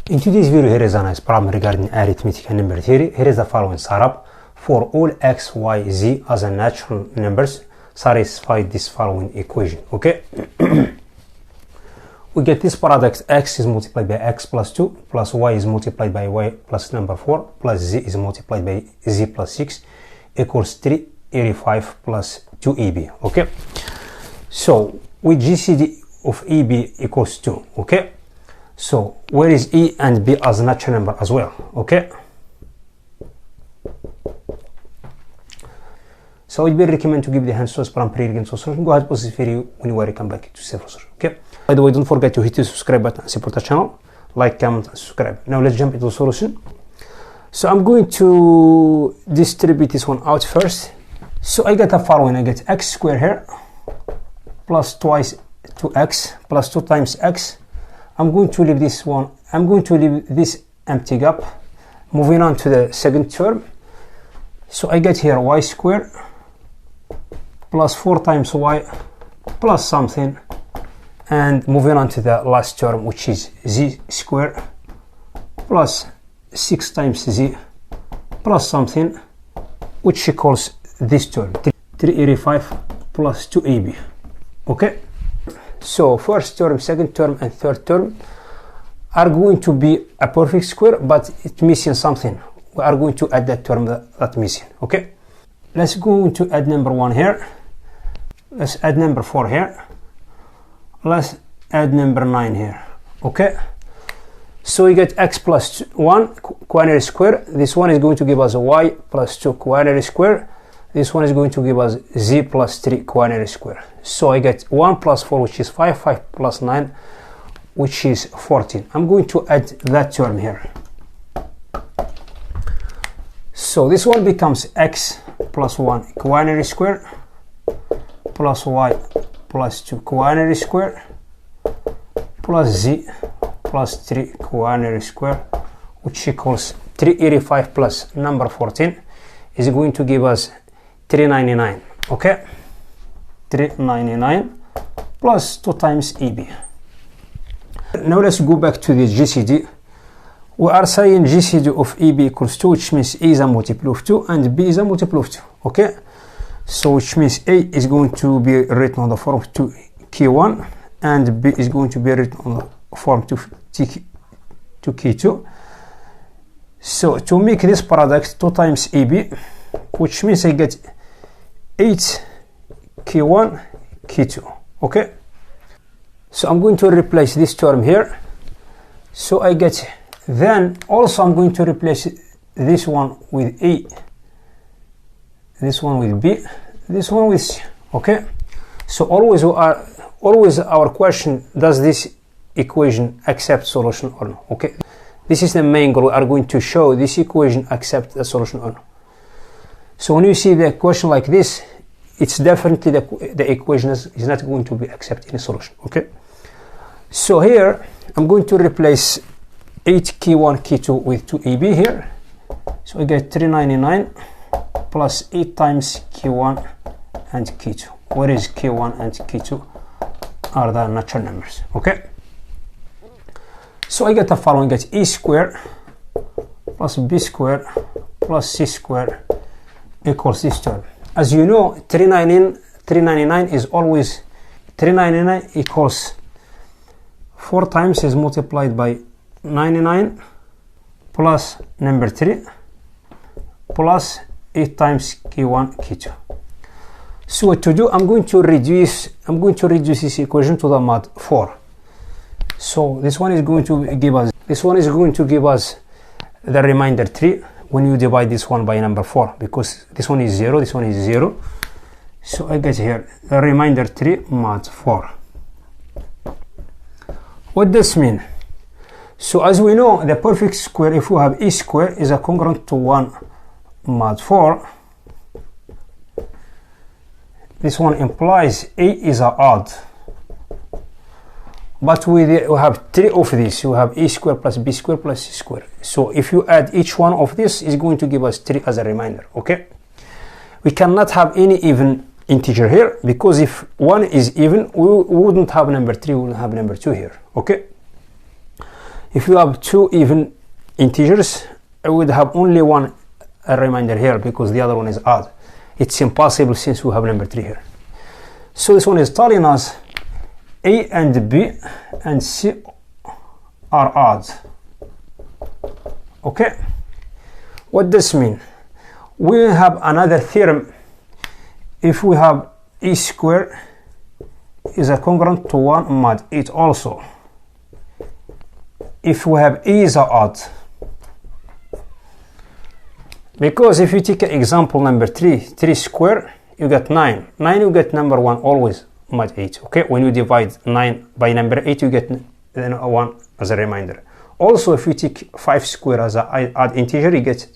In today's video, here is a nice problem regarding arithmetic and number theory. Here is the following setup. For all x, y, z as a natural numbers, satisfy this following equation. Okay. We get this product: x is multiplied by x plus 2 plus y is multiplied by y plus number 4 plus z is multiplied by z plus 6 equals 385 plus 2ab. Okay. So with GCD of EB equals 2. Okay. So where is E and B as natural number as well? Okay. So I would be recommend to give the hand source from pre-again solution. Go ahead, pause this video when you are come back to self solution. Okay. By the way, don't forget to hit the subscribe button and support the channel. Like, comment, and subscribe. Now let's jump into the solution. So I'm going to distribute this one out first. So I get the following. I get x squared here plus twice 2x plus 2 times x. I'm going to leave this one. I'm going to leave this empty gap. Moving on to the second term. So I get here y squared plus 4 times y plus something. And moving on to the last term, which is z squared plus 6 times z plus something, which equals this term, 385 plus 2ab. Okay. So first term, second term, and third term are going to be a perfect square, but it's missing something. We are going to add that term that's missing. Okay. Let's go to add number 1 here. Let's add number 4 here. Let's add number 9 here. Okay. So we get x plus 1 quaternary square. This one is going to give us a y plus 2 quaternary square. This one is going to give us z plus 3 quaternary square. So I get 1 plus 4, which is 5, 5 plus 9, which is 14. I'm going to add that term here. So this one becomes x plus 1 quaternary square plus y plus 2 quaternary square plus z plus 3 quaternary square, which equals 385 plus number 14 is going to give us 399. Okay. 399 plus 2 times EB. Now let's go back to the GCD. We are saying GCD of EB equals 2, which means A is a multiple of 2 and B is a multiple of 2. Okay. So which means A is going to be written on the form of 2K1 and B is going to be written on the form 2K2. So to make this product 2 times EB, which means I get 8K1 K2. Okay. So I'm going to replace this term here. So I get, then also I'm going to replace this one with A, this one with B, this one with C. Okay. So always our question, does this equation accept solution or no? Okay. This is the main goal. We are going to show this equation accept the solution or no. So when you see the question like this, it's definitely the equation is not going to be accept any solution. Okay. So here I'm going to replace 8K1 K2 with 2AB here. So I get 399 plus 8 times K1 and K2. Where is K1 and K2 are the natural numbers. Okay. So I get the following: get A squared plus B squared plus C squared equals this term. As you know, 399 is always 399 equals 4 times is multiplied by 99 plus number 3 plus 8 times K1 K2. So what to do? I'm going to reduce this equation to the mod 4. So this one is going to give us the remainder 3 when you divide this one by number 4, because this one is 0, this one is 0. So I get here the remainder 3 mod 4. What does this mean? So as we know, the perfect square, if we have A square, is a congruent to 1 mod 4. This one implies A is a odd. But we have 3 of these. You have A square plus B square plus C square. So if you add each one of this, is going to give us 3 as a remainder. Okay. We cannot have any even integer here, because if 1 is even, we wouldn't have number 3, we would have number 2 here. Okay. If you have two even integers, I would have only one remainder here because the other one is odd. It's impossible since we have number 3 here. So this one is telling us A and B and C are odd. Okay, what does this mean? We have another theorem. If we have A square is a congruent to 1 mod 8 also. If we have A is odd. Because if you take example number 3 square, you get 9. 9 you get number 1 always mod 8. Okay, when you divide 9 by number 8, you get 1 as a remainder. Also, if you take 5 square as an odd integer, you get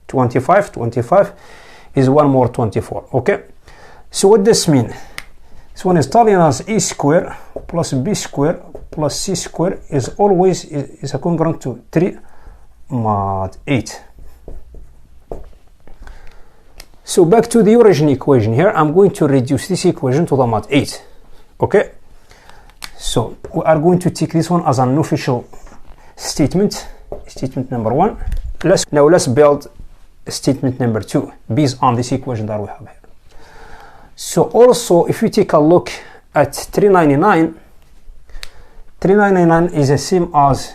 25. 25 is 1 more 24. Okay, so what does this mean? This one is telling us A square plus B square plus C square is always is a congruent to 3 mod 8. So back to the original equation here, I'm going to reduce this equation to the mod 8. Okay, so we are going to take this one as an official statement, statement number 1. Let's build statement number 2 based on this equation that we have here. So also, if you take a look at 399, 399 is the same as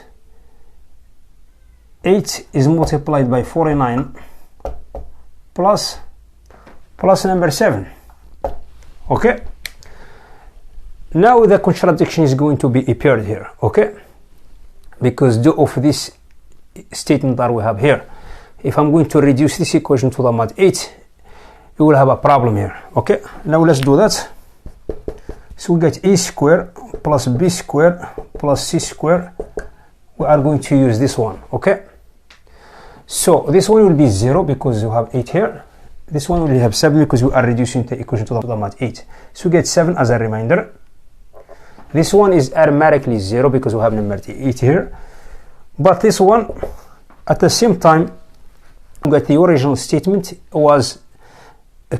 8 is multiplied by 49 plus number 7. Okay, now the contradiction is going to be appeared here. Okay, because due of this statement that we have here, if I'm going to reduce this equation to the mod 8, we will have a problem here. Okay, now let's do that. So we get A square plus B square plus C square. We are going to use this one. Okay, so this one will be 0 because you have 8 here. This one will have 7 because we are reducing the equation to the mod 8. So we get 7 as a remainder. This one is arithmetically 0 because we have number 8 here. But this one, at the same time, we get the original statement was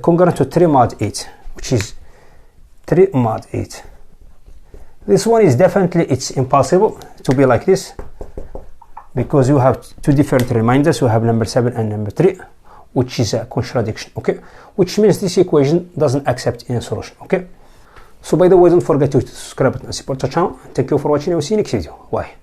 congruent to 3 mod 8, which is 3 mod 8. This one is definitely, it's impossible to be like this because you have two different reminders. You have number 7 and number 3, which is a contradiction. Okay, which means this equation doesn't accept any solution. Okay, so by the way, don't forget to subscribe and support the channel. Thank you for watching. I will see you next video. Bye.